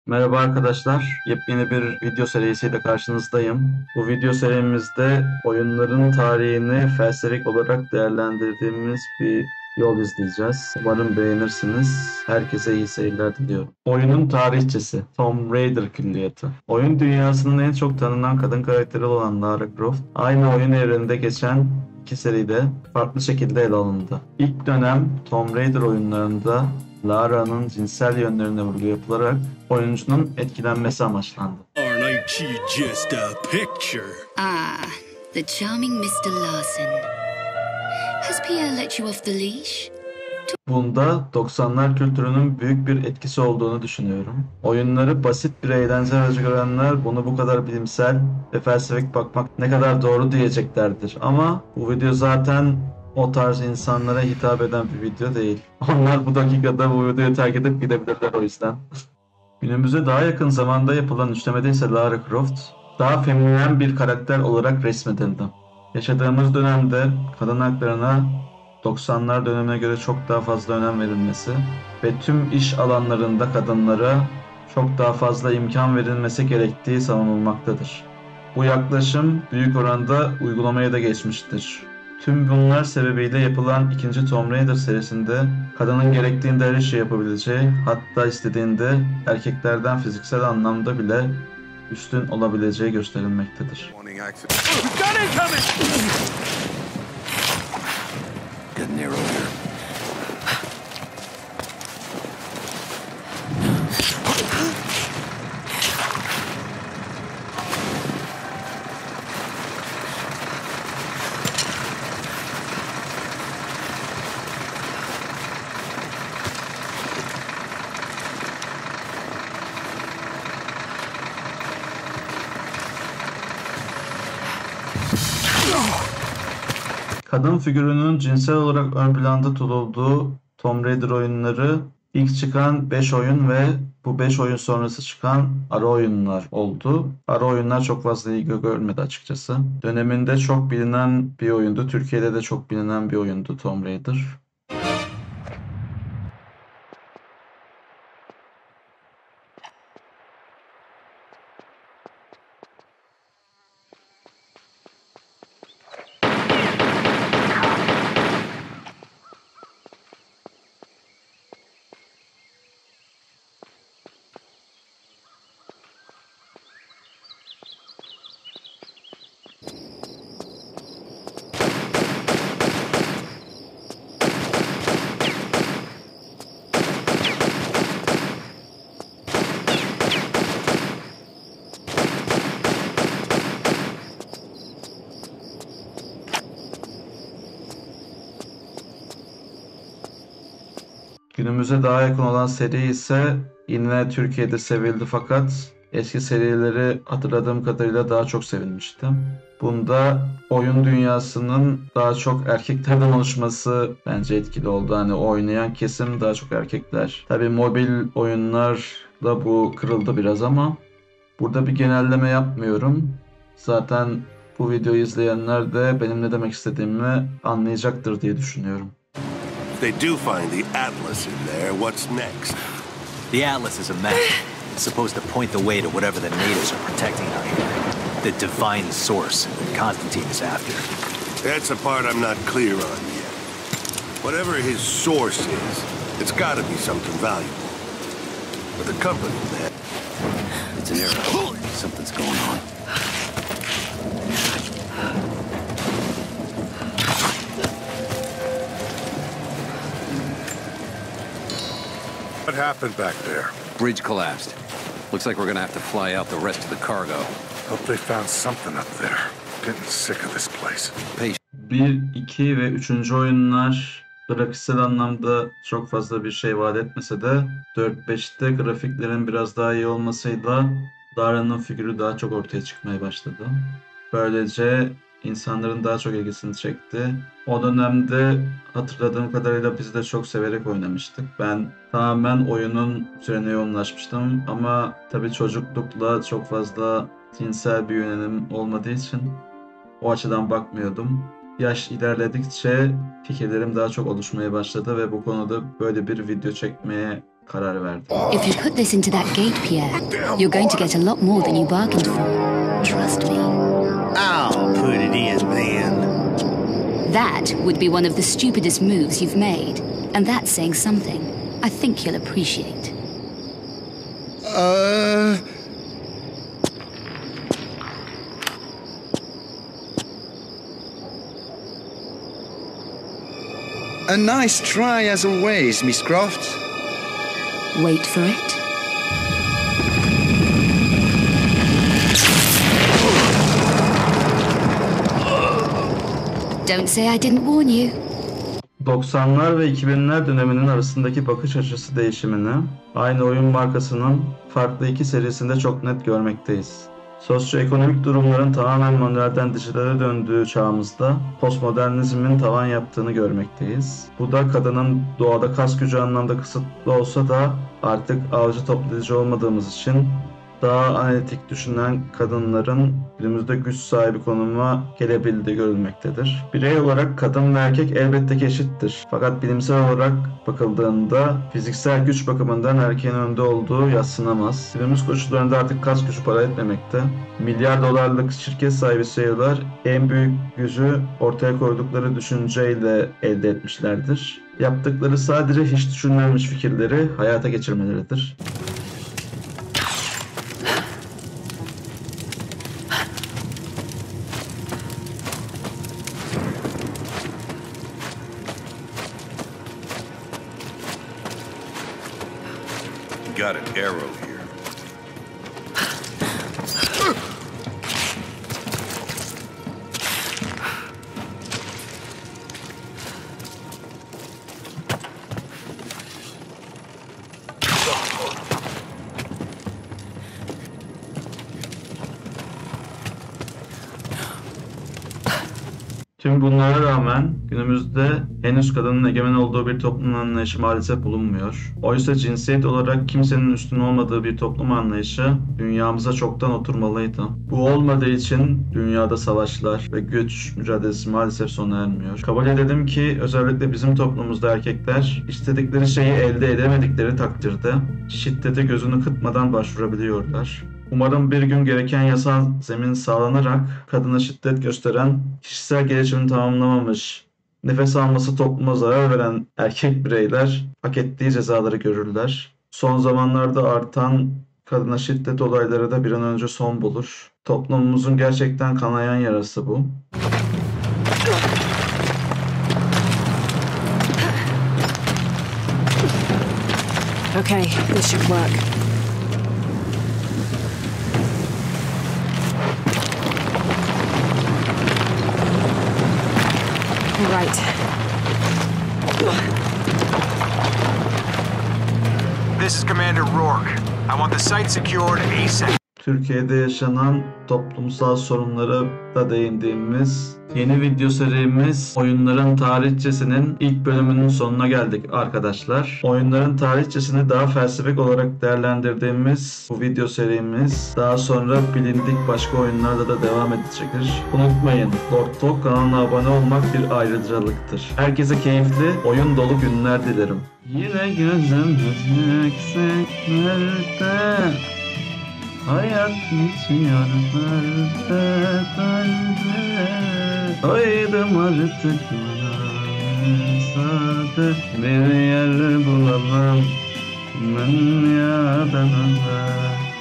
Merhaba arkadaşlar, yepyeni bir video serisiyle karşınızdayım. Bu video serimizde oyunların tarihini felsefik olarak değerlendirdiğimiz bir yol izleyeceğiz. Umarım beğenirsiniz. Herkese iyi seyirler diliyorum. Oyunun tarihçesi Tomb Raider külliyatı. Oyun dünyasının en çok tanınan kadın karakteri olan Lara Croft, aynı oyun evreninde geçen iki seride farklı şekilde ele alındı. İlk dönem Tomb Raider oyunlarında Lara'nın cinsel yönlerine vurgu yapılarak oyuncunun etkilenmesi amaçlandı. Aren't she just a picture? Ah, the charming Mr. Larson. Has Pierre let you off the leash? Bunda 90'lar kültürünün büyük bir etkisi olduğunu düşünüyorum. Oyunları basit bir eğlence aracı görenler bunu bu kadar bilimsel ve felsefik bakmak ne kadar doğru diyeceklerdir. Ama bu video zaten o tarz insanlara hitap eden bir video değil. Onlar bu dakikada bu videoyu terk edip gidebilirler o yüzden. Günümüze daha yakın zamanda yapılan üçlemede ise Lara Croft daha feminen bir karakter olarak resmedildi. Yaşadığımız dönemde kadın haklarına 90'lar dönemine göre çok daha fazla önem verilmesi ve tüm iş alanlarında kadınlara çok daha fazla imkan verilmesi gerektiği savunulmaktadır. Bu yaklaşım büyük oranda uygulamaya da geçmiştir. Tüm bunlar sebebiyle yapılan ikinci Tomb Raider serisinde kadının gerektiğinde her işi yapabileceği, hatta istediğinde erkeklerden fiziksel anlamda bile üstün olabileceği gösterilmektedir. Get near over here. Kadın figürünün cinsel olarak ön planda tutulduğu Tomb Raider oyunları ilk çıkan 5 oyun ve bu 5 oyun sonrası çıkan ara oyunlar oldu. Ara oyunlar çok fazla ilgi görmedi açıkçası. Döneminde çok bilinen bir oyundu. Türkiye'de de çok bilinen bir oyundu Tomb Raider. Günümüze daha yakın olan seri ise yine Türkiye'de sevildi fakat eski serileri hatırladığım kadarıyla daha çok sevilmişti. Bunda oyun dünyasının daha çok erkeklerden oluşması bence etkili oldu. Hani oynayan kesim daha çok erkekler. Tabii mobil oyunlarla bu kırıldı biraz ama burada bir genelleme yapmıyorum. Zaten bu videoyu izleyenler de benim ne demek istediğimi anlayacaktır diye düşünüyorum. If they do find the Atlas in there, what's next? The Atlas is a map. It's supposed to point the way to whatever the natives are protecting out here. The divine source that Constantine is after. That's the part I'm not clear on yet. Whatever his source is, it's gotta be something valuable. But the company, man. It's an error. Something's going on. What happened back there? Bridge collapsed. Looks like we're gonna have to fly out the rest of the cargo. Hope they found something up there. Getting sick of this place. 1, 2 ve 3. oyunlar grafiksel anlamda çok fazla bir şey vaat etmese de 4-5'te grafiklerin biraz daha iyi olmasıyla Lara'nın figürü daha çok ortaya çıkmaya başladı. Böylece insanların daha çok ilgisini çekti. O dönemde hatırladığım kadarıyla biz de çok severek oynamıştık. Ben tamamen oyunun üzerine yoğunlaşmıştım ama tabii çocuklukla çok fazla cinsel bir yönelim olmadığı için o açıdan bakmıyordum. Yaş ilerledikçe fikirlerim daha çok oluşmaya başladı ve bu konuda böyle bir video çekmeye karar verdi. If you put this into that gate, Pierre, you're going to get a lot more than you bargained for. Trust me. I'll put it in then. That would be one of the stupidest moves you've made. And that's saying something. I think you'll appreciate. A nice try as always, Miss Croft. Wait for it. Don't say I didn't warn you. 90'lar ve 2000'ler döneminin arasındaki bakış açısı değişimini aynı oyun markasının farklı iki serisinde çok net görmekteyiz. Sosyoekonomik durumların tamamen manuelden dijitale döndüğü çağımızda postmodernizmin tavan yaptığını görmekteyiz. Bu da kadının doğada kas gücü anlamda kısıtlı olsa da artık avcı toplayıcı olmadığımız için daha analitik düşünen kadınların günümüzde güç sahibi konuma gelebildiği görülmektedir. Birey olarak kadın ve erkek elbette ki eşittir. Fakat bilimsel olarak bakıldığında fiziksel güç bakımından erkeğin önde olduğu yadsınamaz. Günümüz koşullarında artık kas gücü para etmemekte. Milyar dolarlık şirket sahibi CEO'lar en büyük gücü ortaya koydukları düşünceyle elde etmişlerdir. Yaptıkları sadece hiç düşünülmemiş fikirleri hayata geçirmeleridir. Got an arrow here. Tüm bunlara rağmen günümüzde henüz kadının egemen olduğu bir toplum anlayışı maalesef bulunmuyor. Oysa cinsiyet olarak kimsenin üstün olmadığı bir toplum anlayışı dünyamıza çoktan oturmalıydı. Bu olmadığı için dünyada savaşlar ve güç mücadelesi maalesef sona ermiyor. Kabul edelim ki özellikle bizim toplumumuzda erkekler istedikleri şeyi elde edemedikleri takdirde şiddete gözünü kırpmadan başvurabiliyorlar. Umarım bir gün gereken yasal zemin sağlanarak kadına şiddet gösteren, kişisel gelişimini tamamlamamış, nefes alması topluma zarar veren erkek bireyler hak ettiği cezaları görürler. Son zamanlarda artan kadına şiddet olayları da bir an önce son bulur. Toplumumuzun gerçekten kanayan yarası bu. Okay, this should work. Right. This is Commander Rourke. I want the site secured ASAP. Türkiye'de yaşanan toplumsal sorunlara da değindiğimiz yeni video serimiz Oyunların Tarihçesi'nin ilk bölümünün sonuna geldik arkadaşlar. Oyunların tarihçesini daha felsefik olarak değerlendirdiğimiz bu video serimiz daha sonra bilindik başka oyunlarda da devam edecektir. Unutmayın, Lord Talk kanalına abone olmak bir ayrıcalıktır. Herkese keyifli, oyun dolu günler dilerim. Yine gözüm yükseklerde hayat geçiyor perde perde. Doydum artık bana sade bir yer bulalım. Dünyada da